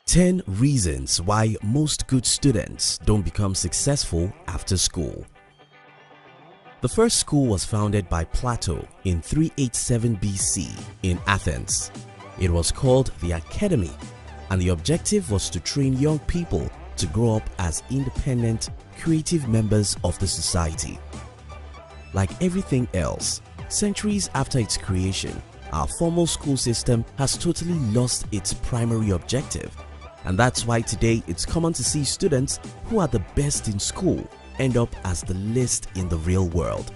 10 reasons why most good students don't become successful after school. The first school was founded by Plato in 387 BC in Athens. It was called the Academy, and the objective was to train young people to grow up as independent, creative members of the society. Like everything else, centuries after its creation, our formal school system has totally lost its primary objective. And that's why today it's common to see students who are the best in school end up as the least in the real world.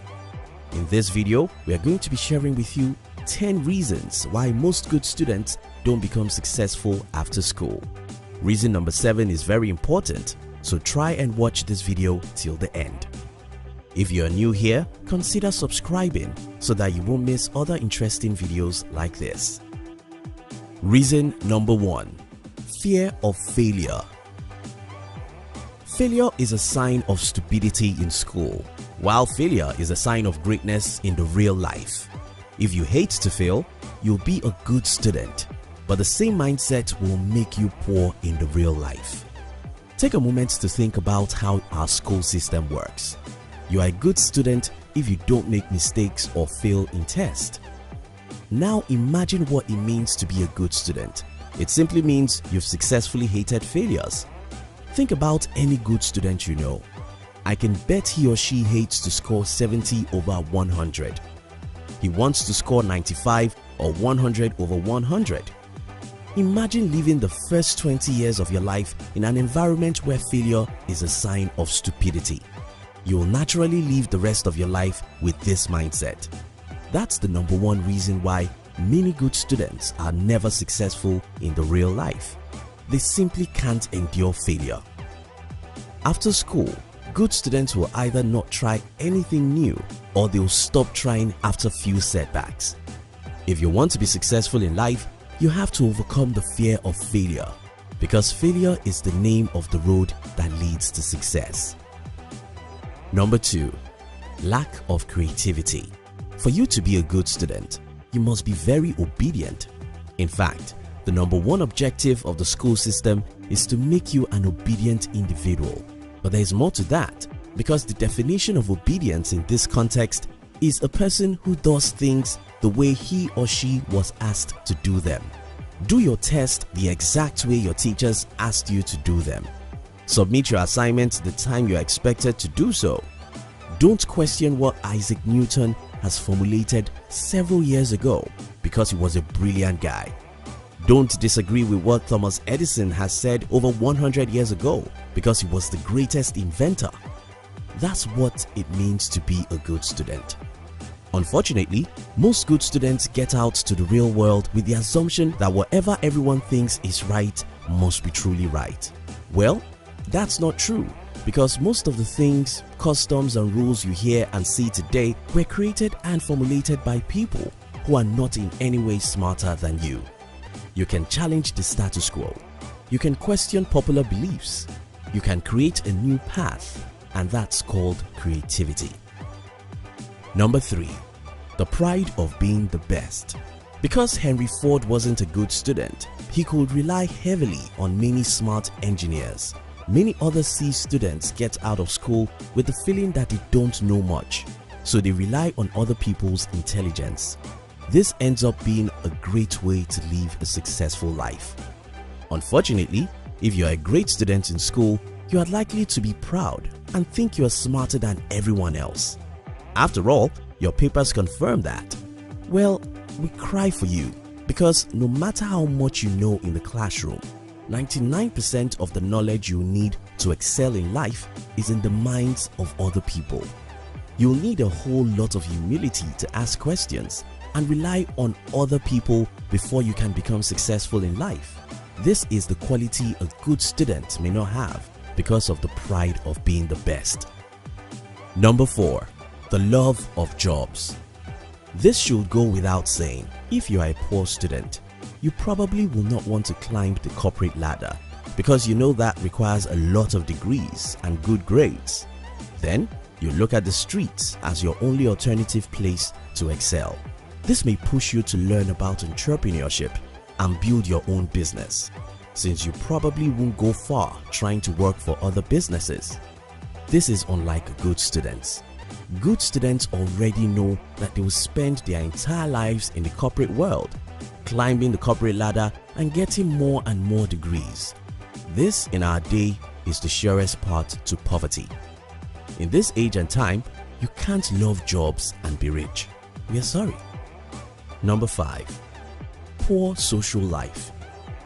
In this video, we are going to be sharing with you 10 reasons why most good students don't become successful after school. Reason number 7 is very important, so try and watch this video till the end. If you are new here, consider subscribing so that you won't miss other interesting videos like this. Reason number 1. Fear of failure. Failure is a sign of stupidity in school, while failure is a sign of greatness in the real life. If you hate to fail, you'll be a good student, but the same mindset will make you poor in the real life. Take a moment to think about how our school system works. You are a good student if you don't make mistakes or fail in tests. Now imagine what it means to be a good student. It simply means you've successfully hated failures. Think about any good student you know. I can bet he or she hates to score 70 over 100. He wants to score 95 or 100 over 100. Imagine living the first 20 years of your life in an environment where failure is a sign of stupidity. You will naturally live the rest of your life with this mindset. That's the number 1 reason why many good students are never successful in the real life. They simply can't endure failure. After school, good students will either not try anything new or they'll stop trying after few setbacks. If you want to be successful in life, you have to overcome the fear of failure, because failure is the name of the road that leads to success. Number 2. Lack of creativity. For you to be a good student, you must be very obedient. In fact, the number 1 objective of the school system is to make you an obedient individual. But there is more to that, because the definition of obedience in this context is a person who does things the way he or she was asked to do them. Do your test the exact way your teachers asked you to do them. Submit your assignments the time you are expected to do so. Don't question what Isaac Newton has formulated several years ago because he was a brilliant guy. Don't disagree with what Thomas Edison has said over 100 years ago because he was the greatest inventor. That's what it means to be a good student. Unfortunately, most good students get out to the real world with the assumption that whatever everyone thinks is right must be truly right. Well, that's not true, because most of the things, customs and rules you hear and see today were created and formulated by people who are not in any way smarter than you. You can challenge the status quo. You can question popular beliefs. You can create a new path, and that's called creativity. Number 3. The pride of being the best. Because Henry Ford wasn't a good student, he could rely heavily on many smart engineers. Many other C students get out of school with the feeling that they don't know much, so they rely on other people's intelligence. This ends up being a great way to live a successful life. Unfortunately, if you are a great student in school, you are likely to be proud and think you are smarter than everyone else. After all, your papers confirm that. Well, we cry for you, because no matter how much you know in the classroom, 99% of the knowledge you need to excel in life is in the minds of other people. You'll need a whole lot of humility to ask questions and rely on other people before you can become successful in life. This is the quality a good student may not have because of the pride of being the best. Number 4. The love of jobs. This should go without saying. If you are a poor student, you probably will not want to climb the corporate ladder because you know that requires a lot of degrees and good grades. Then you look at the streets as your only alternative place to excel. This may push you to learn about entrepreneurship and build your own business. since you probably won't go far trying to work for other businesses. This is unlike good students. Good students already know that they will spend their entire lives in the corporate world, climbing the corporate ladder and getting more and more degrees. This in our day is the surest path to poverty. In this age and time, you can't love jobs and be rich. We are sorry. Number 5. Poor social life.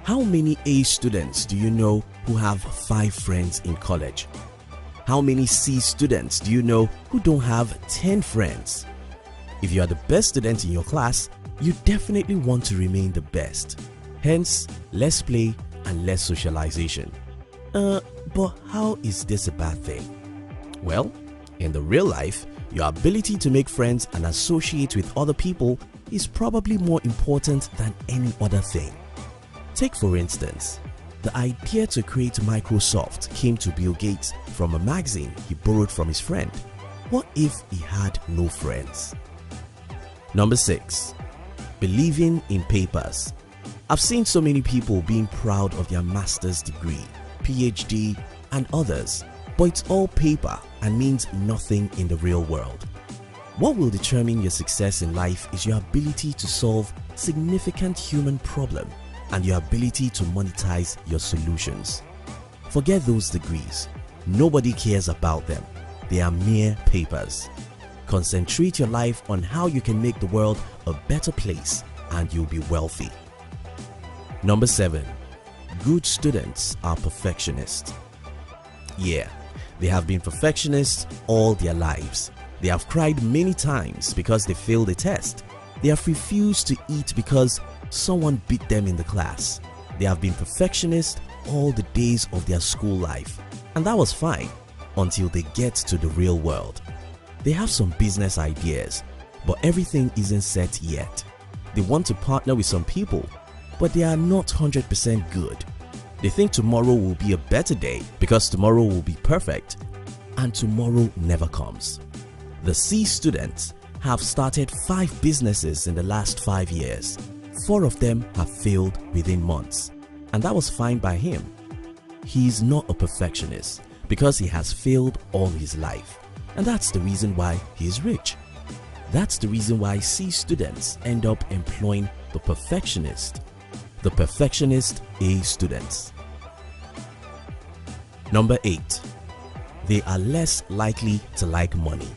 How many A students do you know who have 5 friends in college? How many C students do you know who don't have 10 friends? If you are the best student in your class, you definitely want to remain the best. Hence, less play and less socialization. But how is this a bad thing? Well, in the real life, your ability to make friends and associate with other people is probably more important than any other thing. Take for instance, the idea to create Microsoft came to Bill Gates from a magazine he borrowed from his friend. What if he had no friends? Number 6. Believing in papers. I've seen so many people being proud of their master's degree, PhD and others, but it's all paper and means nothing in the real world. What will determine your success in life is your ability to solve significant human problems and your ability to monetize your solutions. Forget those degrees. Nobody cares about them. They are mere papers. Concentrate your life on how you can make the world a better place and you'll be wealthy. Number 7. Good students are perfectionists. Yeah, they have been perfectionists all their lives. They have cried many times because they failed a test. They have refused to eat because someone beat them in the class. They have been perfectionists all the days of their school life, and that was fine until they get to the real world. They have some business ideas, but everything isn't set yet. They want to partner with some people, but they are not 100% good. They think tomorrow will be a better day because tomorrow will be perfect, and tomorrow never comes. The C students have started 5 businesses in the last 5 years. 4 of them have failed within months, and that was fine by him. He is not a perfectionist because he has failed all his life, and that's the reason why he is rich. That's the reason why C students end up employing the perfectionist A students. Number 8. They are less likely to like money.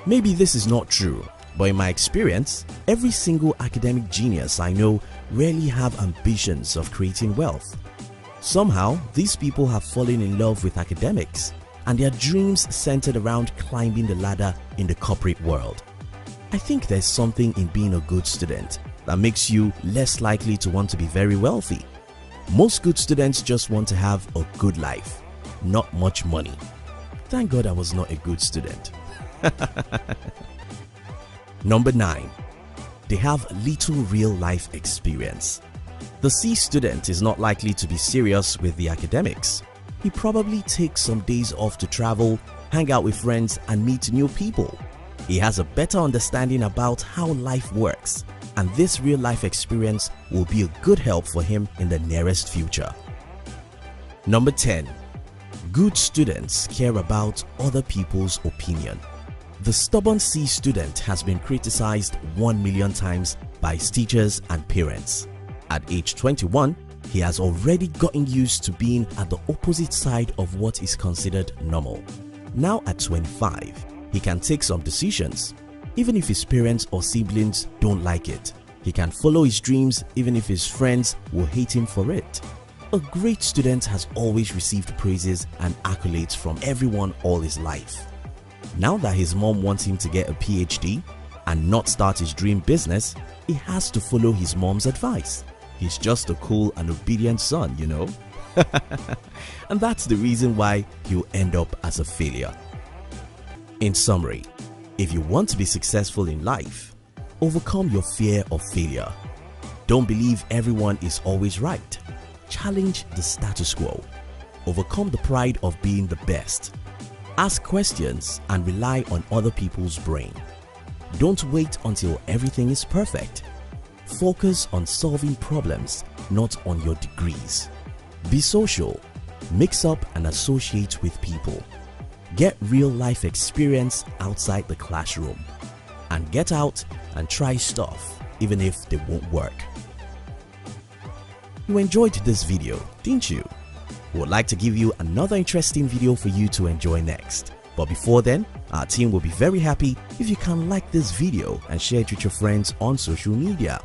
Maybe this is not true, but in my experience, every single academic genius I know rarely have ambitions of creating wealth. Somehow, these people have fallen in love with academics and their dreams centered around climbing the ladder in the corporate world. I think there's something in being a good student that makes you less likely to want to be very wealthy. Most good students just want to have a good life, not much money. Thank God I was not a good student. Number 9. They have little real life experience. The C student is not likely to be serious with the academics. He probably takes some days off to travel, hang out with friends and meet new people. He has a better understanding about how life works, and this real life experience will be a good help for him in the nearest future. Number 10. Good students care about other people's opinion. The stubborn C student has been criticized 1 million times by his teachers and parents. At age 21, he has already gotten used to being at the opposite side of what is considered normal. Now at 25, he can take some decisions. Even if his parents or siblings don't like it, he can follow his dreams even if his friends will hate him for it. A great student has always received praises and accolades from everyone all his life. Now that his mom wants him to get a PhD and not start his dream business, he has to follow his mom's advice. He's just a cool and obedient son, you know. And that's the reason why he'll end up as a failure. In summary, if you want to be successful in life, overcome your fear of failure. Don't believe everyone is always right. Challenge the status quo. Overcome the pride of being the best. Ask questions and rely on other people's brain. Don't wait until everything is perfect. Focus on solving problems not on your degrees. Be social, mix up and associate with people. Get real life experience outside the classroom. And get out and try stuff even if they won't work. You enjoyed this video, didn't you? We would like to give you another interesting video for you to enjoy next. But before then, our team will be very happy if you can like this video and share it with your friends on social media.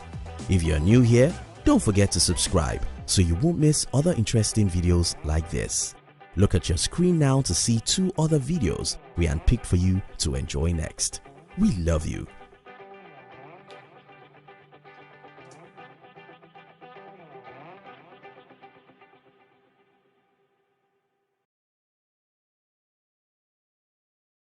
If you're new here, don't forget to subscribe so you won't miss other interesting videos like this. Look at your screen now to see 2 other videos we handpicked for you to enjoy next. We love you.